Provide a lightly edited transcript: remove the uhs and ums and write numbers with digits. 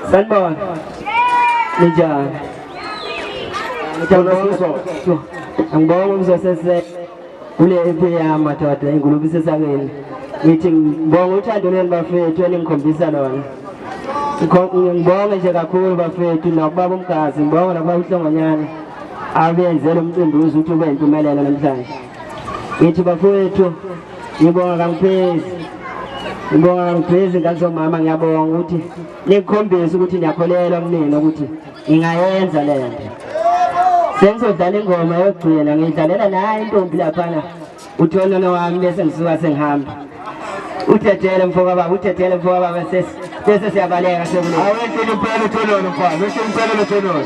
Sanbon, Nija, ang bawang sa sese, uli ipiya matata, ang gulo bisa sa akin. Meeting bawang uta doon ba fe, tuwing kumpisa doon. Yung bawang ay siya kakul ba fe, tunababong kasi bawang na bawang sa manyan. Abiyan zelom tundu sutu ba yung tumela na namsan. Ito ba fe ito, yung bawang kang pes. Ngibonga ngiphizi ngazo mama ngiyabonga ukuthi nikhombise ukuthi niyakholelwa kumina ukuthi ngingayenza le nto. Sengizodlala ingoma yokugcina ngidlalela naye intombi laphana uthonana wami bese ngisuka sengihamba. Uthethele mfoka baba uthethele mfoka baba bese siyabaleka sekule. Awentele impela utholono mfana bese impela utholono.